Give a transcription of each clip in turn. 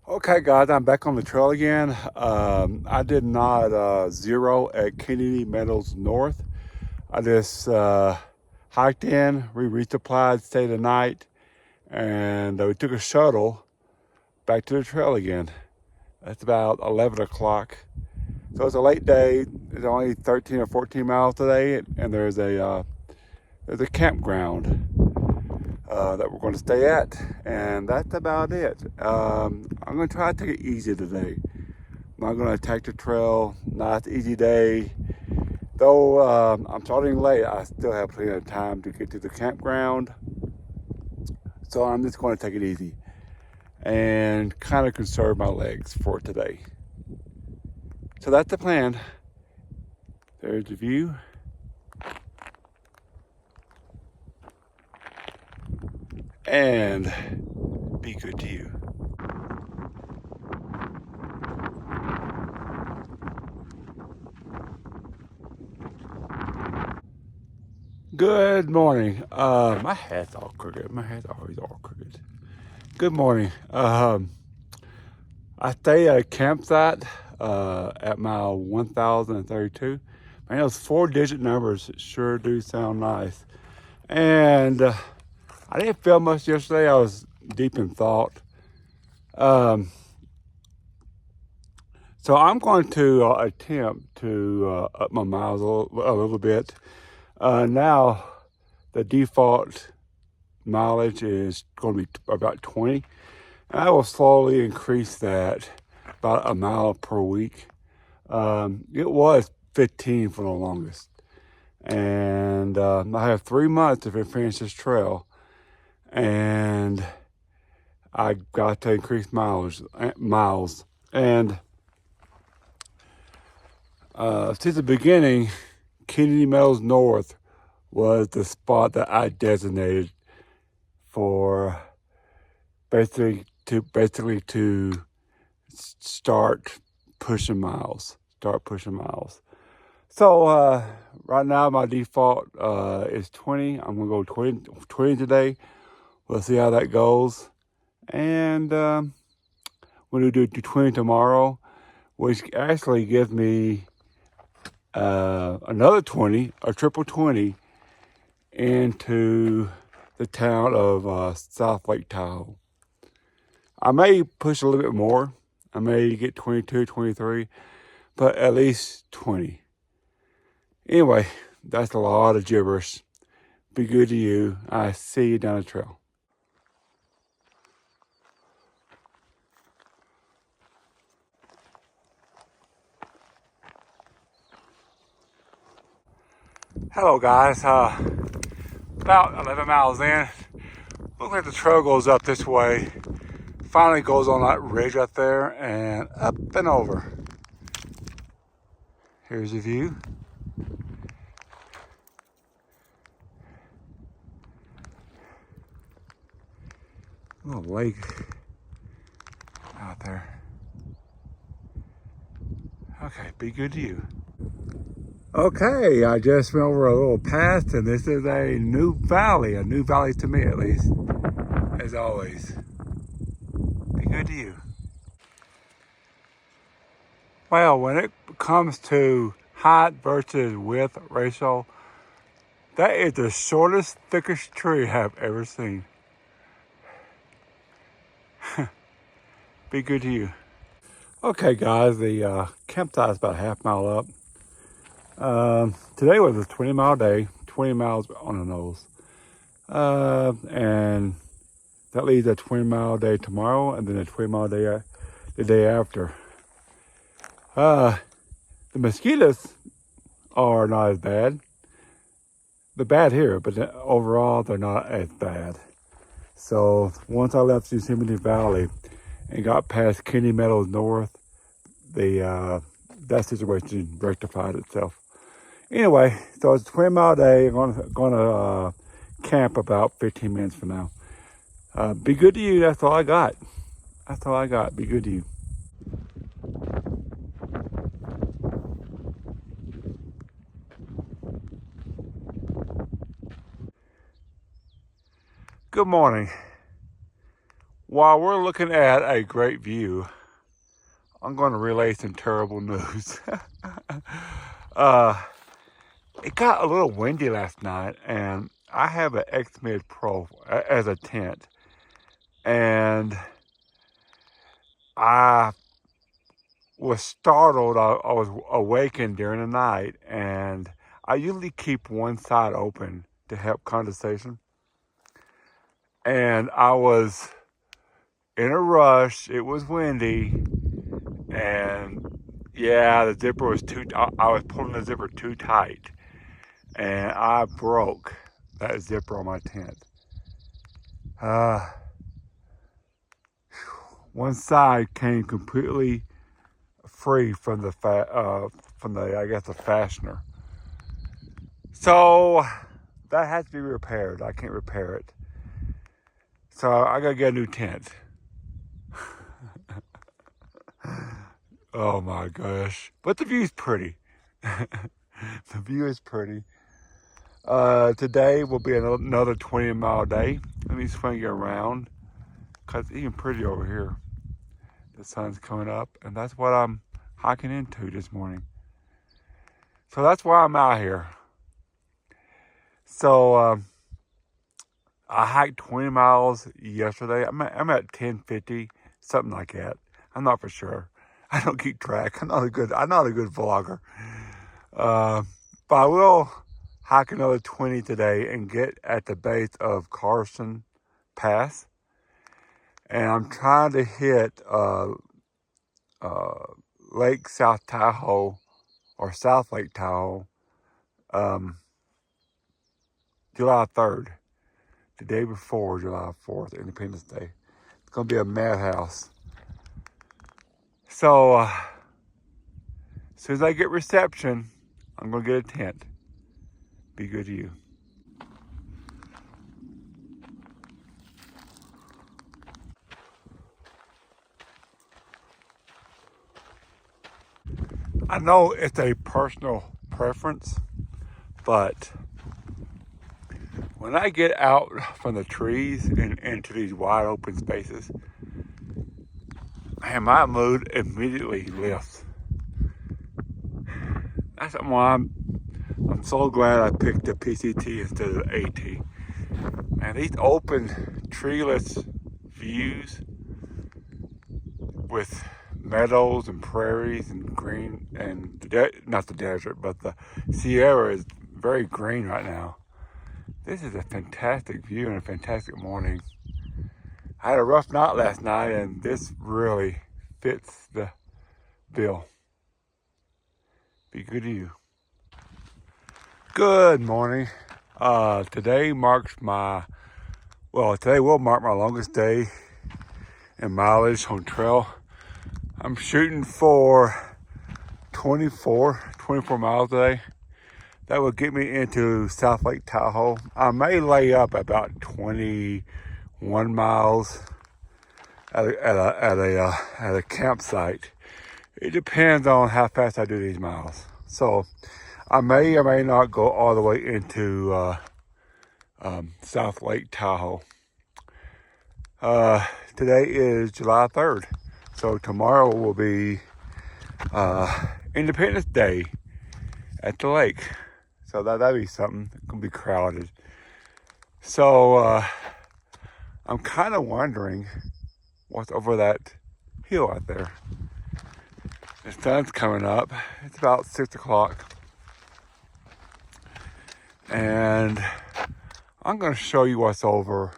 Okay, guys, I'm back on the trail again. I did not zero at Kennedy Meadows North. I just hiked in, we resupplied, stayed the night, and we took a shuttle back to the trail again. That's about 11 o'clock. So it's a late day. It's only 13 or 14 miles today, and there's a campground that we're going to stay at, and that's about it. I'm going to try to take it easy today. I'm not going to attack the trail. Nice, easy day. Though I'm starting late, I still have plenty of time to get to the campground. So I'm just going to take it easy and kind of conserve my legs for today. So that's the plan. There's the view. And be good to you. Good morning. My hat's all crooked. My hat's always all crooked. Good morning. I stay at a campsite at mile 1032. Man, those 4-digit numbers sure do sound nice. And I didn't feel much yesterday. I was deep in thought. So I'm going to attempt to up my miles a little bit. Now, the default mileage is going to be about 20. And I will slowly increase that about a mile per week. It was 15 for the longest. And I have 3 months to finish this trail. And I got to increase miles. And since the beginning, Kennedy Meadows North was the spot that I designated for basically to start pushing miles. So right now my default is 20. I'm gonna go 20 today. We'll see how that goes. And we're gonna do 20 tomorrow, which actually gives me another 20, a triple 20, into the town of South Lake Tahoe. I may push a little bit more. I may get 22, 23, but at least 20. Anyway, that's a lot of gibberish. Be good to you. I see you down the trail. Hello, guys. About 11 miles in. Looks like the trail goes up this way. Finally goes on that ridge up there and up and over. Here's the view. Little lake out there. Okay, be good to you. Okay, I just went over a little pass, and this is a new valley to me at least, as always. Be good to you. Well, when it comes to height versus width ratio, that is the shortest, thickest tree I've ever seen. Be good to you. Okay, guys, the campsite is about a half mile up. Today was a 20-mile day, 20 miles on the nose. And that leaves a 20-mile day tomorrow, and then a 20-mile day the day after. The mosquitoes are not as bad. They're bad here, but overall they're not as bad. So once I left Yosemite Valley and got past Kennedy Meadows North, that situation rectified itself. Anyway, so it's a 20-mile day. I'm gonna camp about 15 minutes from now. Be good to you. That's all I got. Be good to you. Good morning. While we're looking at a great view, I'm going to relay some terrible news. uh, it got a little windy last night, and I have an X-Mid Pro as a tent, and I was startled. I was awakened during the night, and I usually keep one side open to help condensation. And I was in a rush. It was windy, and yeah, the zipper was I was pulling the zipper too tight, and I broke that zipper on my tent. One side came completely free from the I guess the fastener. So that has to be repaired. I can't repair it. So I gotta get a new tent. Oh my gosh. But the view's pretty. The view is pretty. Today will be another 20-mile day. Let me swing you around, because it's even pretty over here. The sun's coming up, and that's what I'm hiking into this morning. So that's why I'm out here. So I hiked 20 miles yesterday. I'm at 1050, something like that. I'm not for sure. I don't keep track. I'm not a good vlogger. But I will hike another 20 today and get at the base of Carson Pass. And I'm trying to hit Lake South Tahoe, or South Lake Tahoe, July 3rd, the day before July 4th, Independence Day. It's going to be a madhouse. So, as soon as I get reception, I'm going to get a tent. Be good to you. I know it's a personal preference, but when I get out from the trees and into these wide open spaces, man, my mood immediately lifts. That's why I'm so glad I picked the PCT instead of the AT. Man, these open, treeless views with meadows and prairies and green, and not the desert, but the Sierra is very green right now. This is a fantastic view and a fantastic morning. I had a rough night last night, and this really fits the bill. Be good to you. Good morning. Today will mark my longest day in mileage on trail. I'm shooting for 24 miles today. That will get me into South Lake Tahoe. I may lay up about 21 miles at a campsite. It depends on how fast I do these miles. So I may or may not go all the way into South Lake Tahoe. Today is July 3rd. So tomorrow will be Independence Day at the lake. So that'll be something. It's gonna be crowded. So I'm kind of wondering what's over that hill out there. The sun's coming up. It's about 6 o'clock. And I'm gonna show you what's over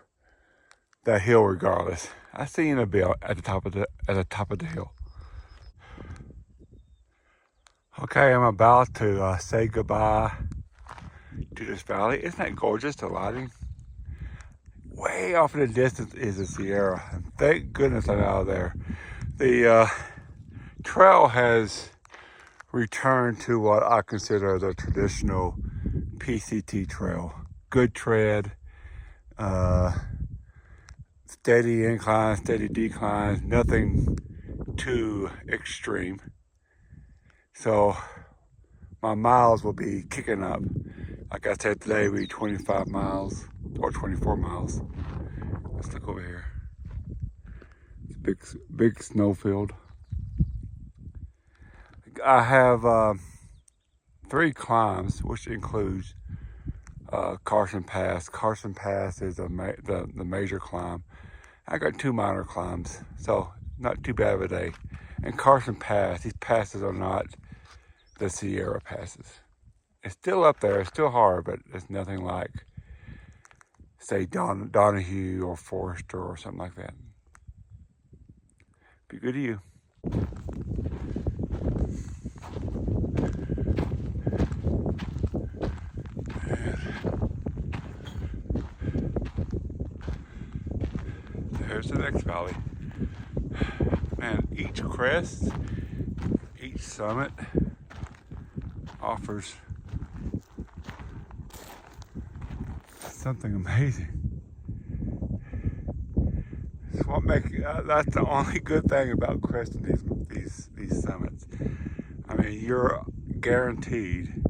that hill regardless. I see in a bill at the top of the hill. Okay, I'm about to say goodbye to this valley. Isn't that gorgeous, the lighting? Way off in the distance is the Sierra. And thank goodness I'm out of there. The trail has returned to what I consider the traditional PCT trail. Good tread, steady inclines, steady declines, nothing too extreme. So my miles will be kicking up. Like I said, today will be 25 miles or 24 miles. Let's look over here. big snowfield. I have 3 climbs, which includes Carson Pass. Carson Pass is the major climb. I got 2 minor climbs, so not too bad of a day. And Carson Pass, these passes are not the Sierra passes. It's still up there, it's still hard, but it's nothing like, say, Donahue or Forester or something like that. Be good to you. There's the next valley. Man, each crest, each summit offers something amazing. It's what that's the only good thing about cresting these summits. I mean, you're guaranteed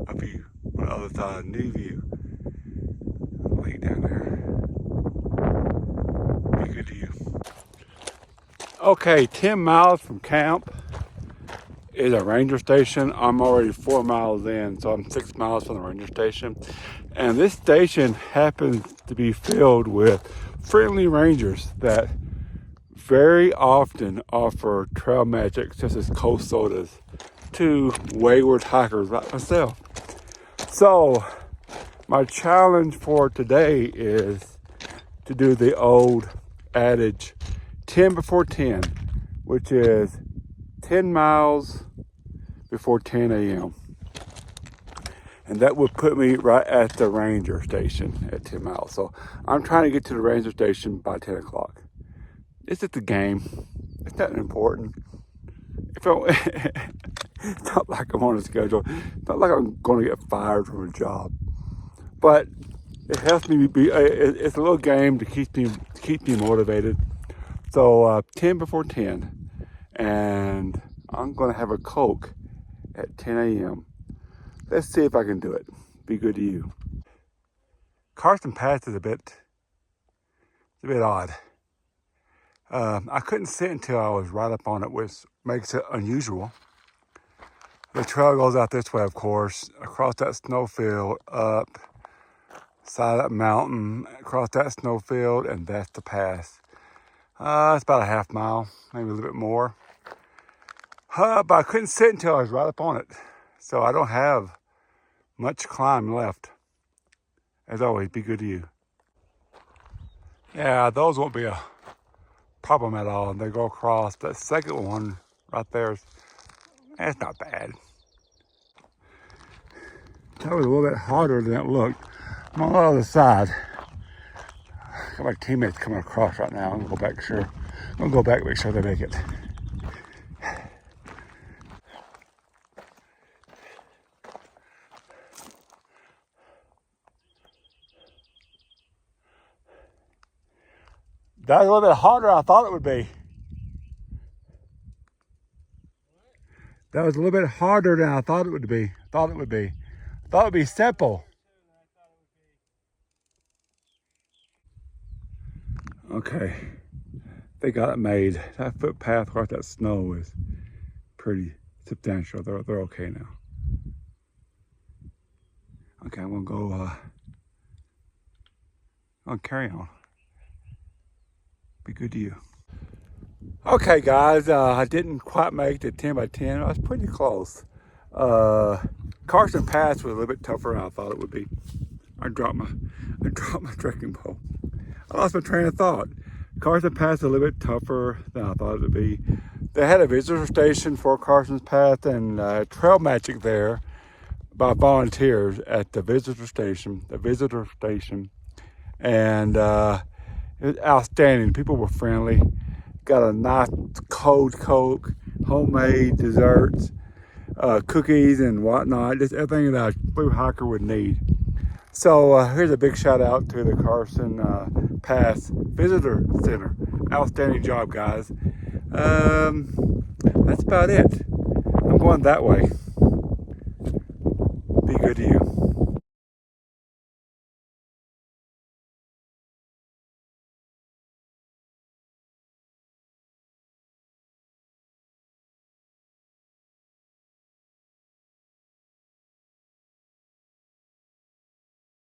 a view on the other side, a new view. Lake down there. Be good to you. Okay, 10 miles from camp is a ranger station. I'm already 4 miles in, so I'm 6 miles from the ranger station. And this station happens to be filled with friendly rangers that very often offer trail magic, such as coast sodas, to wayward hikers like myself. So my challenge for today is to do the old adage 10 before 10, which is 10 miles before 10 a.m. And that would put me right at the ranger station at 10 miles. So I'm trying to get to the ranger station by 10 o'clock. It's just a game. It's not important. It's not like I'm on a schedule. It's not like I'm going to get fired from a job. But it helps me it's a little game to keep me motivated. So 10 before 10. And I'm going to have a Coke at 10 a.m. Let's see if I can do it. Be good to you. Carson Pass is a bit odd. I couldn't sit until I was right up on it, which makes it unusual. The trail goes out this way, of course, across that snowfield, up side of that mountain, across that snowfield, and that's the pass. It's about a half mile, maybe a little bit more. But I couldn't sit until I was right up on it. So I don't have much climb left. As always, be good to you. Yeah, those won't be a problem at all. They go across. That second one right there, that's not bad. That was a little bit harder than it looked. I'm on the other side. Got my teammates coming across right now. I'm gonna go back, sure. I'm gonna go back and make sure they make it. That was a little bit harder than I thought it would be. That was a little bit harder than I thought it would be. I thought it would be simple. Okay, they got it made. That footpath across that snow is pretty substantial. They're okay now. Okay, I'm gonna go. I'll carry on. Be good to you. Okay, guys, I didn't quite make the 10 by 10. I was pretty close. Carson Pass was a little bit tougher than I thought it would be. I dropped my trekking pole. I lost my train of thought. Carson Pass is a little bit tougher than I thought it would be. They had a visitor station for Carson Pass and trail magic there by volunteers at the visitor station. And it was outstanding. People were friendly. Got a nice cold Coke, homemade desserts, cookies and whatnot. Just everything that a blue hiker would need. So here's a big shout out to the Carson Pass Visitor Center. Outstanding job, guys. That's about it. I'm going that way. Be good to you.